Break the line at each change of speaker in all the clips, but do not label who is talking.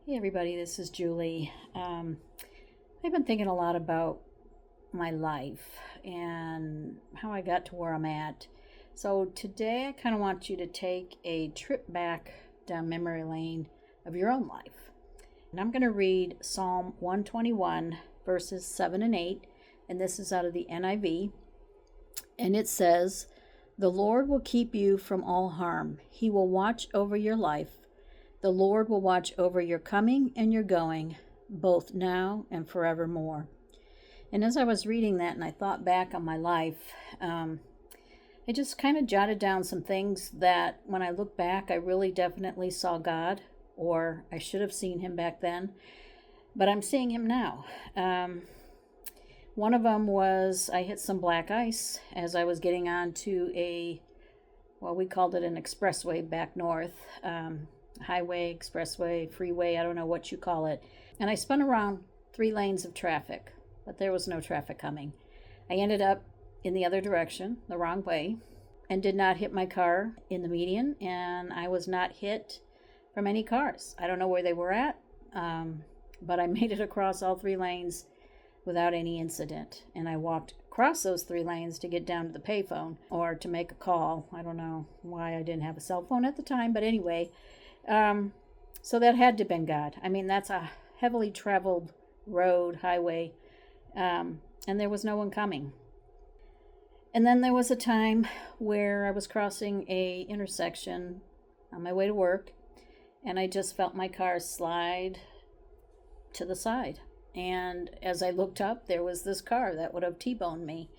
Hey everybody, this is Julie. I've been thinking a lot about my life and how I got to where I'm at. So today I kind of want you to take a trip back down memory lane of your own life. And I'm going to read Psalm 121, verses 7 and 8, and this is out of the NIV. And it says, "The Lord will keep you from all harm. He will watch over your life. The Lord will watch over your coming and your going, both now and forevermore." And as I was reading that and I thought back on my life, I just kind of jotted down some things that when I look back, I really definitely saw God, or I should have seen him back then, but I'm seeing him now. One of them was I hit some black ice as I was getting onto we called it an expressway back north. Highway, expressway, freeway, I don't know what you call it. And I spun around 3 lanes of traffic, but there was no traffic coming. I ended up in the other direction, the wrong way, and did not hit my car in the median, and I was not hit from any cars. I don't know where they were at, but I made it across all 3 lanes without any incident. And I walked across those 3 lanes to get down to the payphone or to make a call. I don't know why I didn't have a cell phone at the time, but anyway. So that had to have been God. I mean, that's a heavily traveled road, highway, and there was no one coming. And then there was a time where I was crossing a intersection on my way to work, and I just felt my car slide to the side. And as I looked up, there was this car that would have T-boned me.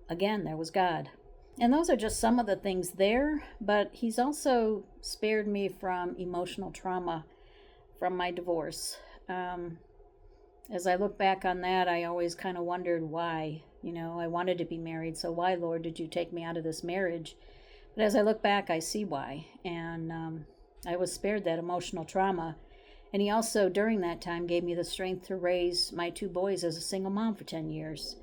Again, there was God. And those are just some of the things there, but he's also spared me from emotional trauma from my divorce. As I look back on that, I always kind of wondered why. I wanted to be married, so why, Lord, did you take me out of this marriage? But as I look back, I see why. And I was spared that emotional trauma. And he also, during that time, gave me the strength to raise my 2 boys as a single mom for 10 years.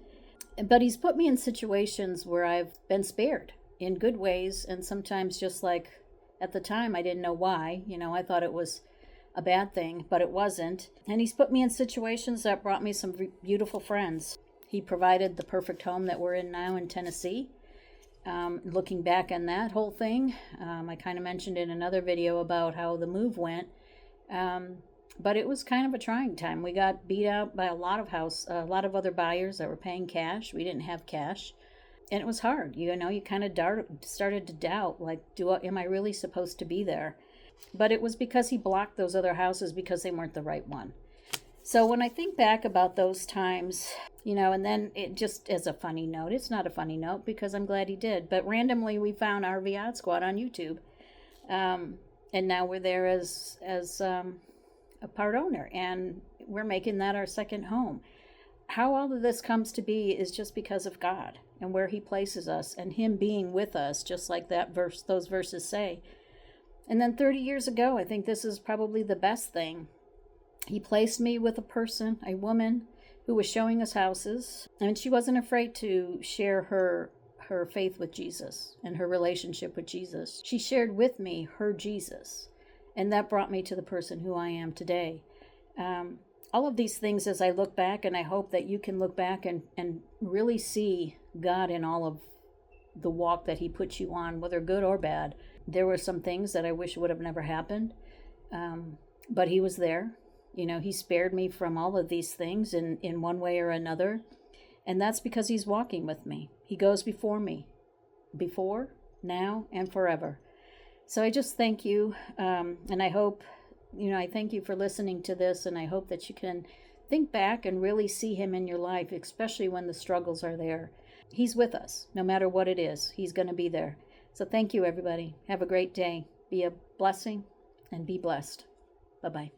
But he's put me in situations where I've been spared in good ways, and sometimes just like at the time I didn't know why. I thought it was a bad thing, but it wasn't. And he's put me in situations that brought me some beautiful friends. He provided the perfect home that we're in now in Tennessee. Looking back on that whole thing, I kind of mentioned in another video about how the move went. But it was kind of a trying time. We got beat out by a lot of other buyers that were paying cash. We didn't have cash. And it was hard. You kind of started to doubt, like, am I really supposed to be there? But it was because he blocked those other houses because they weren't the right one. So when I think back about those times, and then it just as a funny note, it's not a funny note because I'm glad he did, but randomly we found RV Odd Squad on YouTube. And now we're there as a part owner, and we're making that our second home. How all of this comes to be is just because of God and where he places us and him being with us, just like those verses say. And then 30 years ago, I think this is probably the best thing. He placed me with a woman who was showing us houses, and she wasn't afraid to share her faith with Jesus and her relationship with Jesus. She shared with me her Jesus, and that brought me to the person who I am today. All of these things as I look back, and I hope that you can look back and really see God in all of the walk that he put you on, whether good or bad. There were some things that I wish would have never happened, but he was there. He spared me from all of these things in one way or another. And that's because he's walking with me. He goes before me, before, now, and forever. So I just thank you. And I hope, I thank you for listening to this. And I hope that you can think back and really see him in your life, especially when the struggles are there. He's with us, no matter what it is. He's going to be there. So thank you, everybody. Have a great day. Be a blessing and be blessed. Bye-bye.